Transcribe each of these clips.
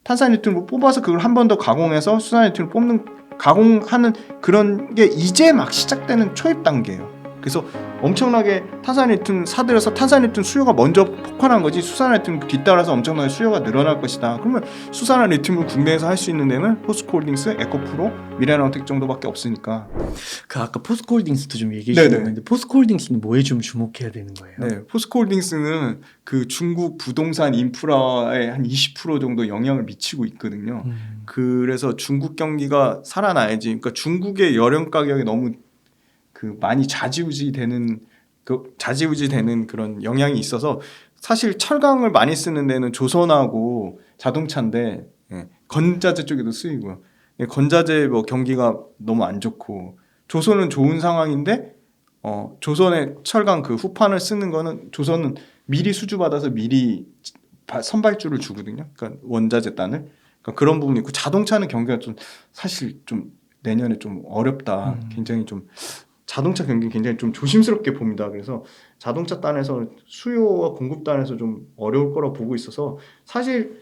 탄산 리튬을 뽑아서 그걸 한 번 더 가공해서 수산 리튬을 가공하는 그런 게 이제 막 시작되는 초입 단계예요. 그래서 엄청나게 탄산 리튬 사들여서 탄산 리튬 수요가 먼저 폭발한 거지 수산 리튬 뒤따라서 엄청나게 수요가 늘어날 것이다. 그러면 수산 리튬을 국내에서 할 수 있는 데는 포스코홀딩스, 에코프로, 미래나노텍 정도밖에 없으니까. 그 아까 포스코홀딩스도 좀 얘기해 주셨는데 포스코홀딩스는 뭐에 좀 주목해야 되는 거예요? 네, 포스코홀딩스는 그 중국 부동산 인프라에 한 20% 정도 영향을 미치고 있거든요. 그래서 중국 경기가 살아나야지. 그러니까 중국의 열연 가격이 너무 그 많이 좌지우지 되는 그런 영향이 있어서 사실 철강을 많이 쓰는 데는 조선하고 자동차인데 건자재 쪽에도 쓰이고요. 건자재 뭐 경기가 너무 안 좋고 조선은 좋은 상황인데 조선의 철강 그 후판을 쓰는 거는 조선은 미리 수주 받아서 미리 선발주를 주거든요. 그러니까 원자재 단을 그런 부분이 있고 자동차는 경기가 좀 사실 좀 내년에 좀 어렵다. 굉장히 좀 자동차 경기는 굉장히 좀 조심스럽게 봅니다. 그래서 자동차 단에서 수요와 공급 단에서 좀 어려울 거라고 보고 있어서 사실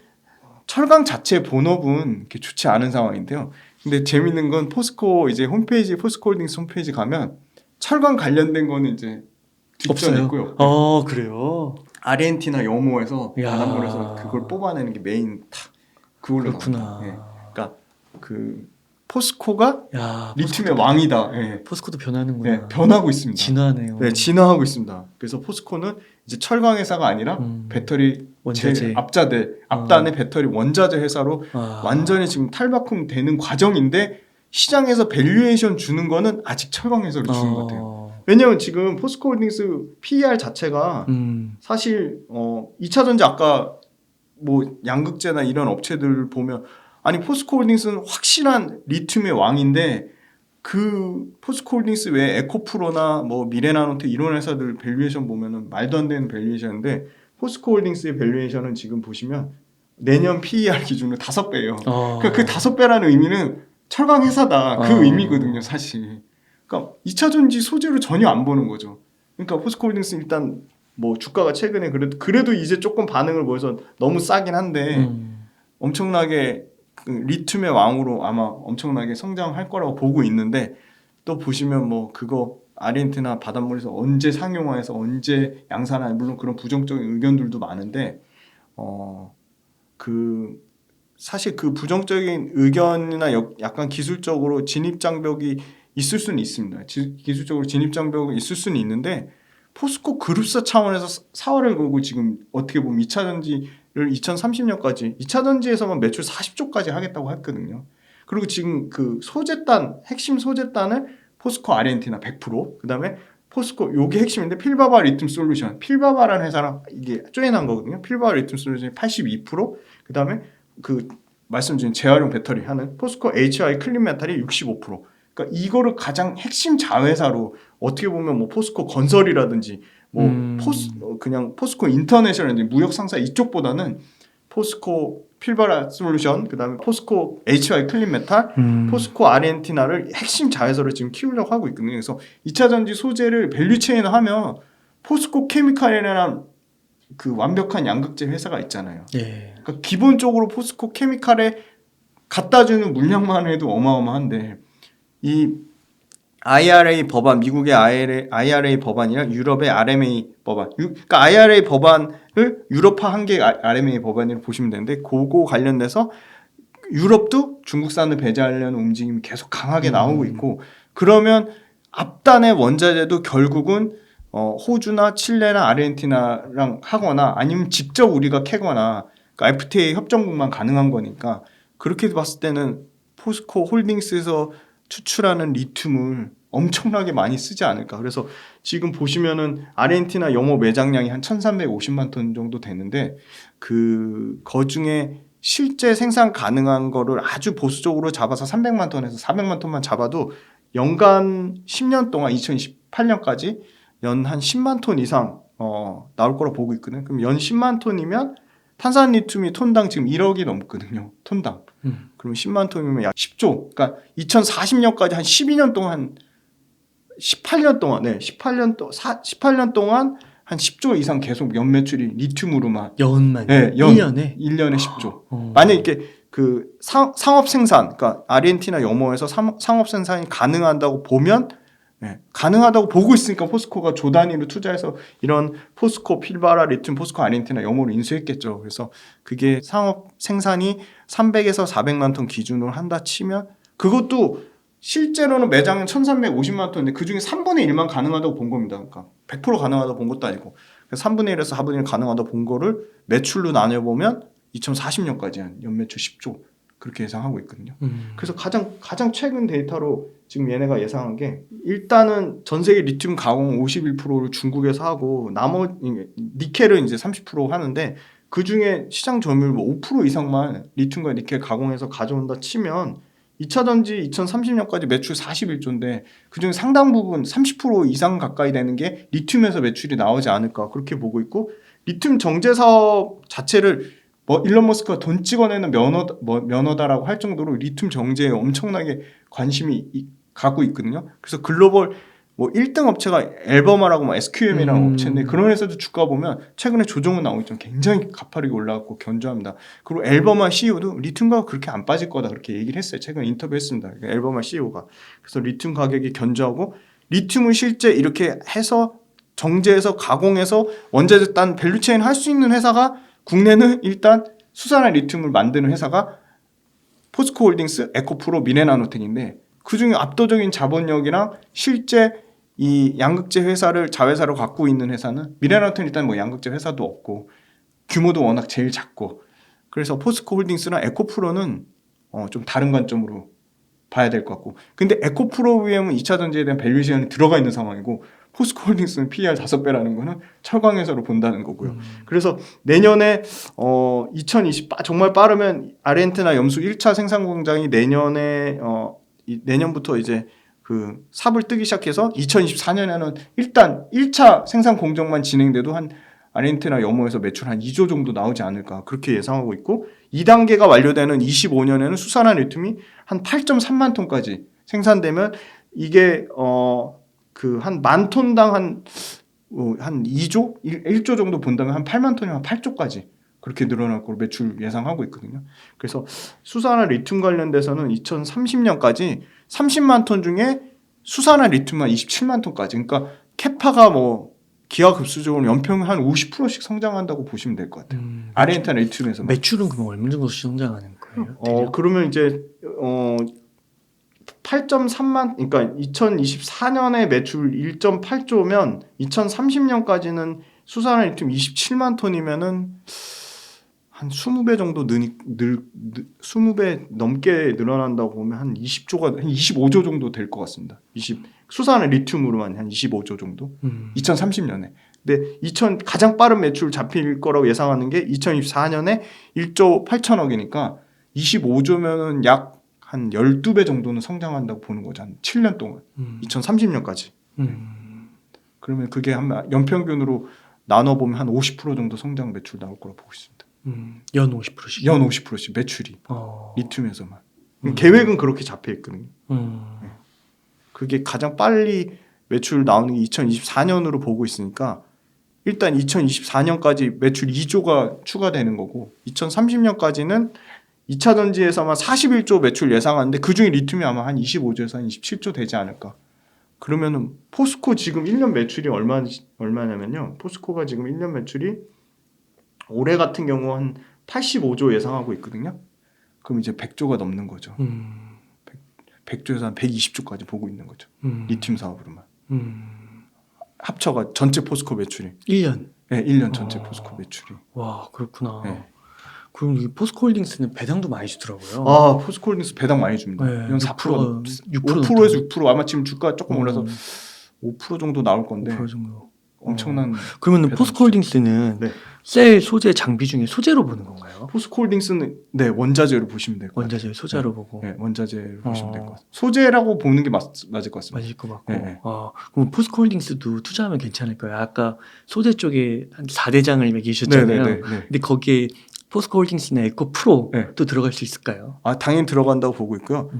철강 자체 본업은 이렇게 좋지 않은 상황인데요. 근데 재밌는 건 포스코 이제 홈페이지 포스코홀딩스 홈페이지 가면 철강 관련된 거는 이제 뒷전에 있고요. 그래요? 아르헨티나 염호에서 바닷물에서 그걸 뽑아내는 게 메인 그걸로 그렇구나. 나옵니다. 그러니까 그 포스코가 리튬의 포스코도 왕이다. 포스코도 변하는구나. 변하고 있습니다. 진화네요. 진화하고 있습니다. 그래서 포스코는 이제 철강 회사가 아니라 배터리 원자재 앞단의 배터리 원자재 회사로 완전히 지금 탈바꿈되는 과정인데 시장에서 밸류에이션 주는 거는 아직 철강 회사로 주는 것 같아요. 왜냐하면 지금 포스코홀딩스 PER 자체가 사실 2차전지 아까 뭐 양극재나 이런 업체들 보면 아니 포스코홀딩스는 확실한 리튬의 왕인데 그 포스코홀딩스 외에 에코프로나 뭐 미래나노텍 이런 회사들 밸류에이션 보면은 말도 안 되는 밸류에이션인데 포스코홀딩스의 밸류에이션은 지금 보시면 내년 PER 기준으로 5배예요. 그러니까 그 5배라는 의미는 철강 회사다 그 의미거든요, 사실. 그러니까 2차 전지 소재로 전혀 안 보는 거죠. 그러니까 포스코홀딩스 일단 뭐 주가가 최근에 그래도 이제 조금 반응을 보여서 너무 싸긴 한데 엄청나게 그 리튬의 왕으로 아마 엄청나게 성장할 거라고 보고 있는데 또 보시면 뭐 그거 아르헨티나 바닷물에서 언제 상용화해서 언제 양산화 물론 그런 부정적인 의견들도 많은데 그 사실 그 부정적인 의견이나 약간 기술적으로 진입 장벽이 있을 수는 있습니다. 기술적으로 진입 장벽이 있을 수는 있는데 포스코 그룹사 차원에서 사활을 걸고 지금 어떻게 보면 2차 전지를 2030년까지 2차 전지에서만 매출 40조까지 하겠다고 했거든요. 그리고 지금 그 소재단 핵심 소재단을 포스코 아르헨티나 100%, 그다음에 포스코 요게 핵심인데 필바바 리튬 솔루션, 필바바라는 회사랑 이게 조인한 거거든요. 필바바 리튬 솔루션이 82%, 그다음에 그 말씀 주신 재활용 배터리 하는 포스코 HI 클린 메탈이 65%. 그러니까 이거를 가장 핵심 자회사로 어떻게 보면 뭐 포스코 건설이라든지 뭐 그냥 포스코 인터내셔널 무역 상사 이쪽보다는 포스코 필바라 솔루션, 그다음에 포스코 HI 클린 메탈, 포스코 아르헨티나를 핵심 자회사로 지금 키우려고 하고 있거든요. 그래서 2차 전지 소재를 밸류체인을 하면 포스코 케미칼이라는 그 완벽한 양극재 회사가 있잖아요. 그러니까 기본적으로 포스코 케미칼에 갖다 주는 물량만 해도 어마어마한데 이 IRA 법안, 미국의 IRA 법안이랑 유럽의 RMA 법안, 그러니까 IRA 법안을 유럽화한 게 RMA 법안이라고 보시면 되는데 그거 관련돼서 유럽도 중국산을 배제하려는 움직임이 계속 강하게 나오고 있고 그러면 앞단의 원자재도 결국은 호주나 칠레나 아르헨티나랑 하거나 아니면 직접 우리가 캐거나 그러니까 FTA 협정국만 가능한 거니까 그렇게 봤을 때는 포스코 홀딩스에서 추출하는 리튬을 엄청나게 많이 쓰지 않을까. 그래서 지금 보시면은 아르헨티나 염호 매장량이 한 1350만 톤 정도 되는데 그 중에 실제 생산 가능한 거를 아주 보수적으로 잡아서 300만 톤에서 400만 톤만 잡아도 연간 10년 동안 2028년까지 연 한 10만 톤 이상 나올 거라 보고 있거든요. 그럼 연 10만 톤이면 탄산 리튬이 톤당 지금 1억이 넘거든요. 톤당. 그럼 10만 톤이면 약 10조. 그러니까 2040년까지 한 12년 동안 18년 동안 한 10조 이상 계속 연 매출이 리튬으로만. 연만. 네, 1년에 10조. 만약 이렇게 그 상업 생산, 그러니까 아르헨티나 염호에서 상업 생산이 가능하다고 보면 가능하다고 보고 있으니까 포스코가 조 단위로 투자해서 이런 포스코 필바라 리튬 포스코 아르헨티나 염호를 인수했겠죠. 그래서 그게 상업 생산이 300에서 400만 톤 기준으로 한다 치면 그것도 실제로는 매장은 1350만 톤인데 그중에 3분의 1만 가능하다고 본 겁니다. 그러니까 100% 가능하다고 본 것도 아니고 3분의 1에서 4분의 1 가능하다고 본 거를 매출로 나눠보면 2040년까지 한 연매출 10조 그렇게 예상하고 있거든요. 그래서 가장 최근 데이터로 지금 얘네가 예상한 게 일단은 전 세계 리튬 가공 51%를 중국에서 하고 나머지 니켈은 이제 30% 하는데 그 중에 시장 점유율 뭐 5% 이상만 리튬과 니켈 가공해서 가져온다 치면 2차 전지 2030년까지 매출 41조인데 그중에 상당 부분 30% 이상 가까이 되는 게 리튬에서 매출이 나오지 않을까 그렇게 보고 있고 리튬 정제 사업 자체를 뭐 일론 머스크가 돈 찍어내는 면허다라고 할 정도로 리튬 정제에 엄청나게 관심이 갖고 있거든요. 그래서 글로벌 뭐 1등 업체가 앨버마라고 뭐 SQM이라는 업체인데 그런 회사도 주가 보면 최근에 조정은 나오고 있지만 굉장히 가파르게 올라갔고 견조합니다. 그리고 앨버마 CEO도 리튬 가격 그렇게 안 빠질 거다 그렇게 얘기를 했어요. 최근에 인터뷰했습니다. 앨버마 CEO가. 그래서 리튬 가격이 견조하고 리튬을 실제 이렇게 해서 정제해서 가공해서 원자재 딴 밸류체인 할 수 있는 회사가 국내는 일단 수산화 리튬을 만드는 회사가 포스코홀딩스, 에코프로, 미네나노텍인데 그중에 압도적인 자본력이랑 실제 이 양극재 회사를 자회사로 갖고 있는 회사는 미네나노텍은 일단 뭐 양극재 회사도 없고 규모도 워낙 제일 작고 그래서 포스코홀딩스나 에코프로는 좀 다른 관점으로 봐야 될 것 같고 근데 에코프로비엠은 2차 전지에 대한 밸류에이션이 들어가 있는 상황이고 포스코홀딩스는 PER 5배라는 거는 철강회사로 본다는 거고요. 그래서 내년에 2020 정말 빠르면 아르헨티나 염수 1차 생산 공장이 내년부터 이제 그 삽을 뜨기 시작해서 2024년에는 일단 1차 생산 공정만 진행돼도 한 아르헨티나 염호에서 매출 한 2조 정도 나오지 않을까 그렇게 예상하고 있고 2단계가 완료되는 25년에는 수산화 리튬이 한 8.3만 톤까지 생산되면 이게 그 한 만 톤당 한 2조? 1조 정도 본다면 한 8만 톤이면 한 8조까지 그렇게 늘어날 걸로 매출 예상하고 있거든요. 그래서 수산화 리튬 관련돼서는 2030년까지 30만 톤 중에 수산화 리튬만 27만 톤까지 그러니까 캐파가 뭐 기하급수적으로 연평균 한 50%씩 성장한다고 보시면 될 것 같아요. 아르헨티나 리튬에서 매출은 그럼 얼마 정도 성장하는 거예요? 그러면 이제 8.3만 그러니까 2024년에 매출 1.8조면 2030년까지는 수산화 리튬 27만 톤이면은 한 20배 정도 20배 넘게 늘어난다고 보면 한 20조가 한 25조 정도 될 것 같습니다. 수산화 리튬으로만 한 25조 정도. 2030년에. 근데 가장 빠른 매출 잡힐 거라고 예상하는 게 2024년에 1조 8천억이니까 25조면은 약 한 12배 정도는 성장한다고 보는 거죠. 한 7년 동안. 2030년까지. 그러면 그게 한 연평균으로 나눠보면 한 50% 정도 성장 매출 나올 거라고 보고 있습니다. 연 50%씩? 연 50%씩 매출이. 리튬에서만. 계획은 그렇게 잡혀 있거든요. 그게 가장 빨리 매출 나오는 게 2024년으로 보고 있으니까 일단 2024년까지 매출 2조가 추가되는 거고 2030년까지는 2차 전지에서만 41조 매출 예상하는데 그중에 리튬이 아마 한 25조에서 한 27조 되지 않을까. 그러면은 포스코 지금 1년 매출이 얼마냐면요. 포스코가 지금 1년 매출이 올해 같은 경우 한 85조 예상하고 있거든요. 그럼 이제 100조가 넘는 거죠. 100조에서 한 120조까지 보고 있는 거죠. 리튬 사업으로만. 합쳐가 전체 포스코 매출이. 1년? 네, 1년 전체 포스코 매출이. 와, 그렇구나. 네. 그럼 이 포스코홀딩스는 배당도 많이 주더라고요. 포스코홀딩스 배당 많이 줍니다. 네, 연 4%, 5%에서 6% 아마 지금 주가 조금 올라서 5% 정도 나올 건데 5% 정도. 엄청난. 그러면 포스코홀딩스는 네. 셀 소재 장비 중에 소재로 보는 건가요? 포스코홀딩스는 네 원자재로 보시면 될 것 같아요. 원자재 소재로 보고. 네, 원자재로 보시면 될 것 같아요. 소재라고 보는 게 맞을 것 같습니다. 맞을 것 같고. 네. 그럼 포스코홀딩스도 투자하면 괜찮을까요? 아까 소재 쪽에 한 4대장을 매기셨잖아요. 네. 근데 거기에 포스코홀딩스나 에코프로 네. 또 들어갈 수 있을까요? 당연히 들어간다고 보고 있고요.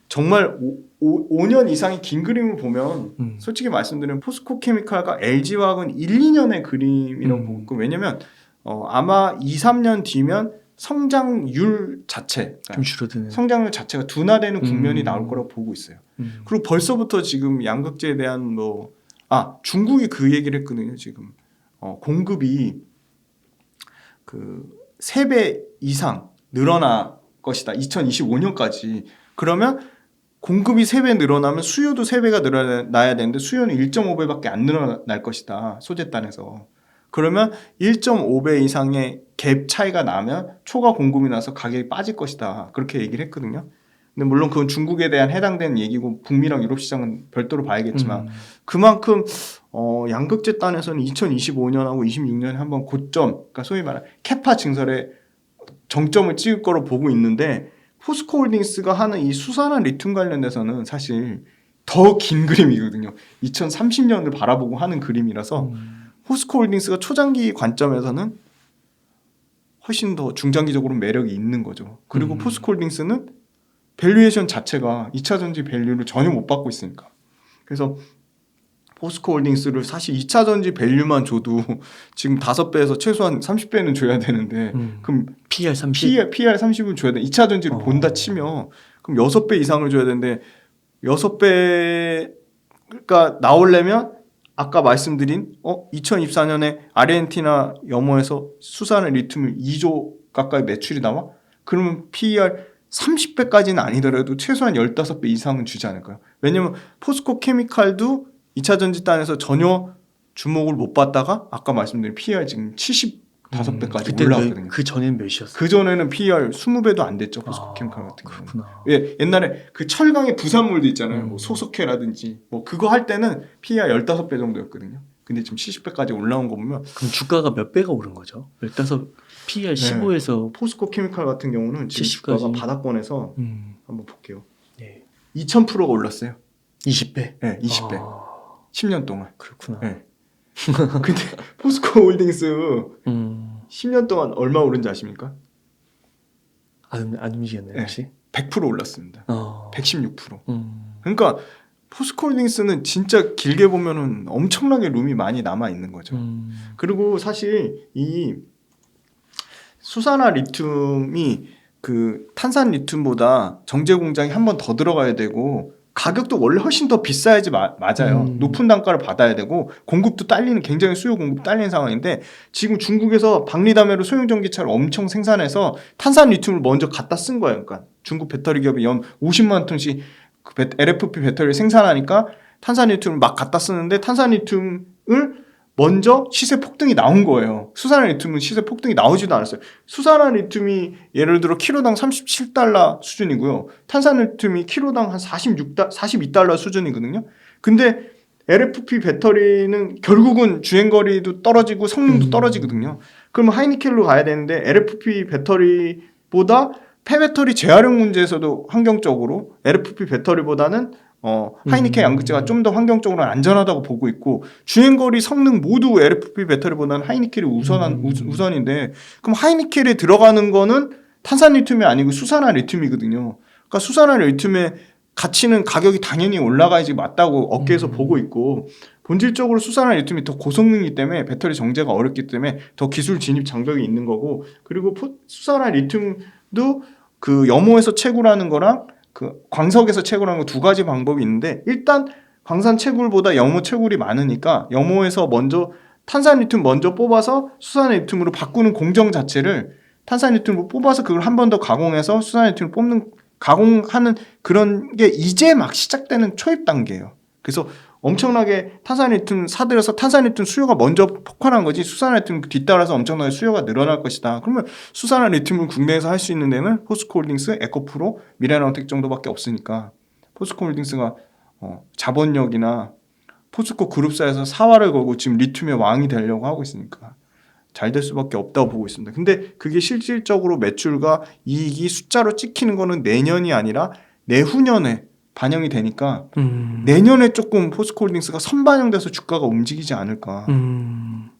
정말 5년 이상의 긴 그림을 보면 솔직히 말씀드리면 포스코케미칼과 LG화학은 1, 2년의 그림이라고 보고 있고 왜냐면 아마 2, 3년 뒤면 성장률 자체, 좀 줄어드는. 성장률 자체가 둔화되는 국면이 음. 나올 거라고 보고 있어요. 그리고 벌써부터 지금 양극재에 대한 중국이 그 얘기를 했거든요. 지금 공급이 그 3배 이상 늘어날 것이다. 2025년까지. 그러면 공급이 3배 늘어나면 수요도 3배가 늘어나야 되는데 수요는 1.5배밖에 안 늘어날 것이다. 소재단에서. 그러면 1.5배 이상의 갭 차이가 나면 초과 공급이 나서 가격이 빠질 것이다. 그렇게 얘기를 했거든요. 근데 물론 그건 중국에 대한 해당되는 얘기고 북미랑 유럽 시장은 별도로 봐야겠지만 그만큼 양극재 단에서는 2025년하고 26년에 한번 고점, 그러니까 소위 말하는 캐파 증설의 정점을 찍을 거로 보고 있는데 포스코홀딩스가 하는 이 수산화 리튬 관련돼서는 사실 더 긴 그림이거든요. 2030년을 바라보고 하는 그림이라서 포스코홀딩스가 초장기 관점에서는 훨씬 더 중장기적으로 매력이 있는 거죠. 그리고 포스코홀딩스는 밸류에이션 자체가 2차전지 밸류를 전혀 못 받고 있으니까. 그래서 포스코홀딩스를 사실 2차전지 밸류만 줘도 지금 5배에서 최소한 30배는 줘야 되는데 그럼 PER 30? PER 30은 줘야 돼. 2차전지를 본다 치면 그럼 6배 이상을 줘야 되는데 6배가 나오려면 아까 말씀드린 2024년에 아르헨티나 염호에서 수산화 리튬을 2조 가까이 매출이 나와? 그러면 PER 30배까지는 아니더라도 최소한 15배 이상은 주지 않을까요? 왜냐면 포스코 케미칼도 2차 전지단에서 전혀 주목을 못 받다가 아까 말씀드린 PER 지금 75배까지 올라왔거든요. 그 전엔 몇이었어요? 그 전에는 PER 20배도 안 됐죠. 포스코 케미칼 같은 경우는. 그렇구나. 예, 옛날에 그 철강의 부산물도 있잖아요. 뭐 소속해라든지 뭐 그거 할 때는 PER 15배 정도였거든요. 근데 지금 70배까지 올라온 거 보면 그럼 주가가 몇 배가 오른 거죠? 15 PER 15에서 포스코 케미칼 같은 경우는 지금 주가가 70까지. 바닥권에서 한번 볼게요. 네. 2000%가 올랐어요. 20배? 네, 20배. 10년 동안. 그렇구나. 네. 근데 포스코 홀딩스 10년 동안 얼마 오른지 아십니까? 안 움직였나요, 혹시? 100% 올랐습니다. 116%. 그러니까 포스코 홀딩스는 진짜 길게 보면은 엄청나게 룸이 많이 남아 있는 거죠. 그리고 사실 이 수산화 리튬이 그 탄산 리튬보다 정제 공장이 한 번 더 들어가야 되고 가격도 원래 훨씬 더 비싸야지 맞아요. 높은 단가를 받아야 되고 공급도 딸리는 굉장히 수요 공급 딸리는 상황인데 지금 중국에서 박리담회로 소형 전기차를 엄청 생산해서 탄산 리튬을 먼저 갖다 쓴 거예요. 그러니까 중국 배터리 기업이 연 50만 톤씩 그 LFP 배터리를 생산하니까 탄산 리튬을 막 갖다 쓰는데 탄산 리튬을 먼저 시세 폭등이 나온 거예요. 수산화 리튬은 시세 폭등이 나오지도 않았어요. 수산화 리튬이 예를 들어 키로당 37달러 수준이고요. 탄산 리튬이 키로당 한 42달러 수준이거든요. 근데 LFP 배터리는 결국은 주행거리도 떨어지고 성능도 떨어지거든요. 그러면 하이니켈로 가야 되는데 LFP 배터리보다 폐배터리 재활용 문제에서도 환경적으로 LFP 배터리보다는 하이니켈 양극재가 좀 더 환경적으로 안전하다고 보고 있고 주행거리 성능 모두 LFP 배터리보다는 하이니켈이 우선인데 그럼 하이니켈에 들어가는 거는 탄산 리튬이 아니고 수산화 리튬이거든요. 그러니까 수산화 리튬의 가치는 가격이 당연히 올라가야지 맞다고 업계에서 보고 있고 본질적으로 수산화 리튬이 더 고성능이기 때문에 배터리 정제가 어렵기 때문에 더 기술 진입 장벽이 있는 거고 그리고 수산화 리튬도 그 염호에서 채굴하는 거랑 그 광석에서 채굴하는 거 두 가지 방법이 있는데 일단 광산 채굴보다 염호 채굴이 많으니까 염호에서 먼저 탄산 리튬 먼저 뽑아서 수산 리튬으로 바꾸는 공정 자체를 탄산 리튬으로 뽑아서 그걸 한 번 더 가공해서 수산 리튬을 뽑는 가공하는 그런 게 이제 막 시작되는 초입 단계예요. 그래서 엄청나게 탄산 리튬 사들여서 탄산 리튬 수요가 먼저 폭발한 거지 수산 리튬 뒤따라서 엄청나게 수요가 늘어날 것이다. 그러면 수산 리튬을 국내에서 할 수 있는 데는 포스코홀딩스, 에코프로, 미래나우텍 정도밖에 없으니까 포스코홀딩스가 자본력이나 포스코 그룹사에서 사활을 걸고 지금 리튬의 왕이 되려고 하고 있으니까 잘 될 수밖에 없다고 보고 있습니다. 근데 그게 실질적으로 매출과 이익이 숫자로 찍히는 거는 내년이 아니라 내후년에 반영이 되니까 내년에 조금 포스코홀딩스가 선반영돼서 주가가 움직이지 않을까. 그럼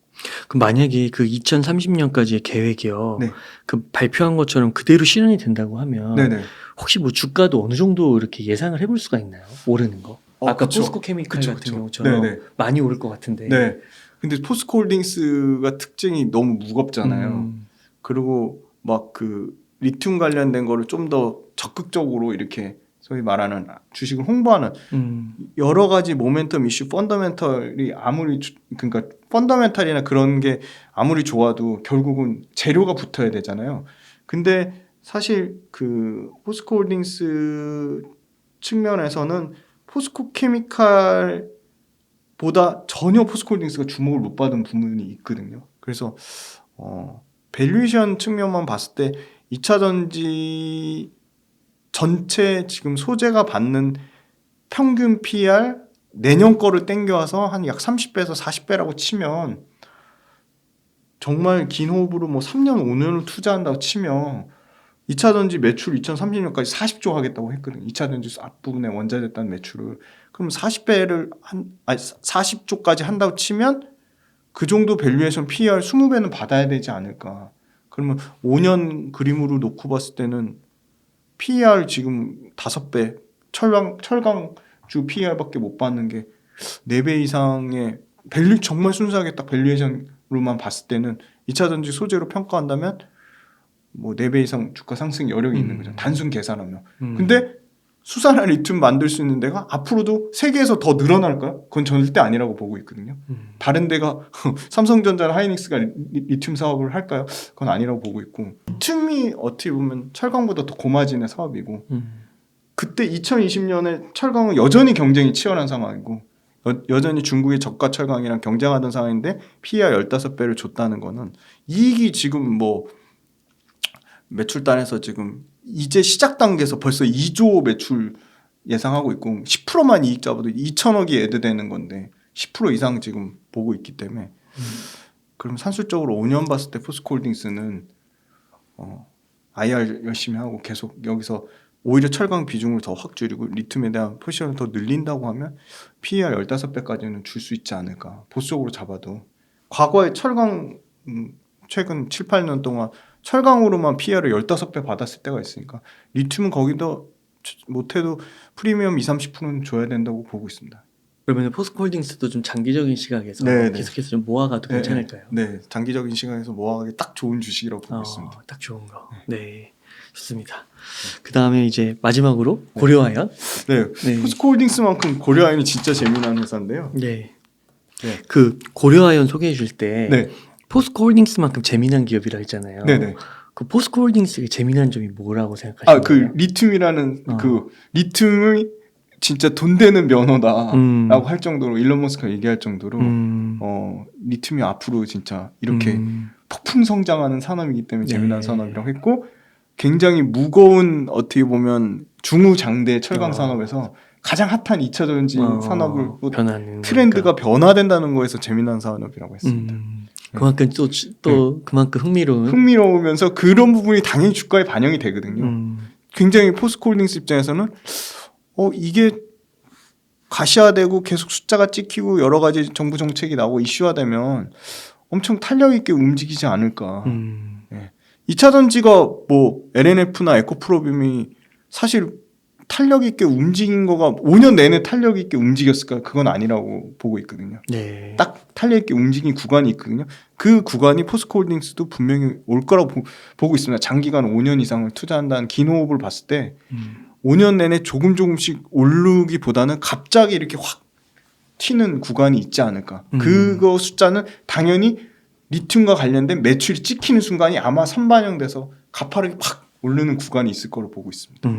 만약에 그 2030년까지의 계획이요. 네. 그 발표한 것처럼 그대로 실현이 된다고 하면 네네. 혹시 뭐 주가도 어느 정도 이렇게 예상을 해볼 수가 있나요? 오르는 거? 아까 그쵸. 포스코 케미칼 그쵸, 같은 그쵸. 경우처럼 네네. 많이 오를 것 같은데. 네. 근데 포스코홀딩스가 특징이 너무 무겁잖아요. 그리고 막 그 리튬 관련된 거를 좀 더 적극적으로 이렇게 소위 말하는 주식을 홍보하는 여러 가지 모멘텀 이슈 펀더멘털이 아무리 그러니까 펀더멘털이나 그런 게 아무리 좋아도 결국은 재료가 붙어야 되잖아요. 근데 사실 그 포스코홀딩스 측면에서는 포스코 케미칼보다 전혀 포스코홀딩스가 주목을 못 받은 부분이 있거든요. 그래서 밸류에이션 측면만 봤을 때 2차 전지 전체 지금 소재가 받는 평균 PER 내년 거를 땡겨와서 한 약 30배에서 40배라고 치면 정말 긴 호흡으로 뭐 3년 5년을 투자한다고 치면 2차 전지 매출 2030년까지 40조 하겠다고 했거든요. 2차 전지 앞부분에 원자재 딴 매출을. 그럼 40배를 40조까지 한다고 치면 그 정도 밸류에이션 PER 20배는 받아야 되지 않을까. 그러면 5년 그림으로 놓고 봤을 때는 PER 지금 5배, 철강주 PER밖에 못 받는 게 4배 이상의 밸류 정말 순수하게 딱 밸류에이션으로만 봤을 때는 2차 전지 소재로 평가한다면 뭐 4배 이상 주가 상승 여력이 있는 거죠. 단순 계산하면. 근데 수산화 리튬 만들 수 있는 데가 앞으로도 세계에서 더 늘어날까요? 그건 절대 아니라고 보고 있거든요. 다른 데가 삼성전자나 하이닉스가 리튬 사업을 할까요? 그건 아니라고 보고 있고 리튬이 어떻게 보면 철강보다 더 고마진의 사업이고 그때 2020년에 철강은 여전히 경쟁이 치열한 상황이고 여전히 중국의 저가 철강이랑 경쟁하던 상황인데 PER 15배를 줬다는 거는 이익이 지금 뭐 매출단에서 지금 이제 시작 단계에서 벌써 2조 매출 예상하고 있고 10%만 이익 잡아도 2천억이 애드되는 건데 10% 이상 지금 보고 있기 때문에 그럼 산술적으로 5년 봤을 때 포스코홀딩스는 IR 열심히 하고 계속 여기서 오히려 철강 비중을 더 확 줄이고 리튬에 대한 포지션을 더 늘린다고 하면 PER 15배까지는 줄 수 있지 않을까. 보수적으로 잡아도 과거에 철강 최근 7, 8년 동안 철강으로만 PER을 15배 받았을 때가 있으니까 리튬은 거기도 못해도 프리미엄 20, 30%는 줘야 된다고 보고 있습니다. 그러면 포스코홀딩스도 좀 장기적인 시각에서 네네. 계속해서 좀 모아가도 네, 괜찮을까요? 네, 장기적인 시간에서 모아가기 딱 좋은 주식이라고 보고 있습니다. 딱 좋은 거. 네, 좋습니다. 그 다음에 이제 마지막으로 고려아연. 네, 네. 포스코홀딩스만큼 고려아연이 진짜 재미난 회사인데요. 네. 네. 그 고려아연 소개해 줄 때 네, 포스코홀딩스만큼 재미난 기업이라 했잖아요. 네네. 그 포스코홀딩스의 재미난 점이 뭐라고 생각하시나요? 그 리튬이라는 그 리튬의 진짜 돈 되는 면허다라고 할 정도로 일론 머스크가 얘기할 정도로 리튬이 앞으로 진짜 이렇게 폭풍 성장하는 산업이기 때문에 재미난 산업이라고 했고 굉장히 무거운 어떻게 보면 중후장대 철강 산업에서 가장 핫한 2차 전지 산업을 변하는 트렌드가 변화된다는 거에서 재미난 산업이라고 했습니다. 그만큼 또 그만큼 흥미로우면서 그런 부분이 당연히 주가에 반영이 되거든요. 굉장히 포스코홀딩스 입장에서는 이게 가시화되고 계속 숫자가 찍히고 여러 가지 정부 정책이 나오고 이슈화되면 엄청 탄력 있게 움직이지 않을까. 2차 전지가 뭐 LNF나 에코프로빔이 사실 탄력 있게 움직인 거가 5년 내내 탄력 있게 움직였을까? 그건 아니라고 보고 있거든요. 네. 딱 탄력 있게 움직인 구간이 있거든요. 그 구간이 포스코홀딩스도 분명히 올 거라고 보고 있습니다. 장기간 5년 이상을 투자한다는 긴 호흡을 봤을 때 5년 내내 조금씩 오르기보다는 갑자기 이렇게 확 튀는 구간이 있지 않을까. 그거 숫자는 당연히 리튬과 관련된 매출이 찍히는 순간이 아마 선반영돼서 가파르게 팍 오르는 구간이 있을 거로 보고 있습니다.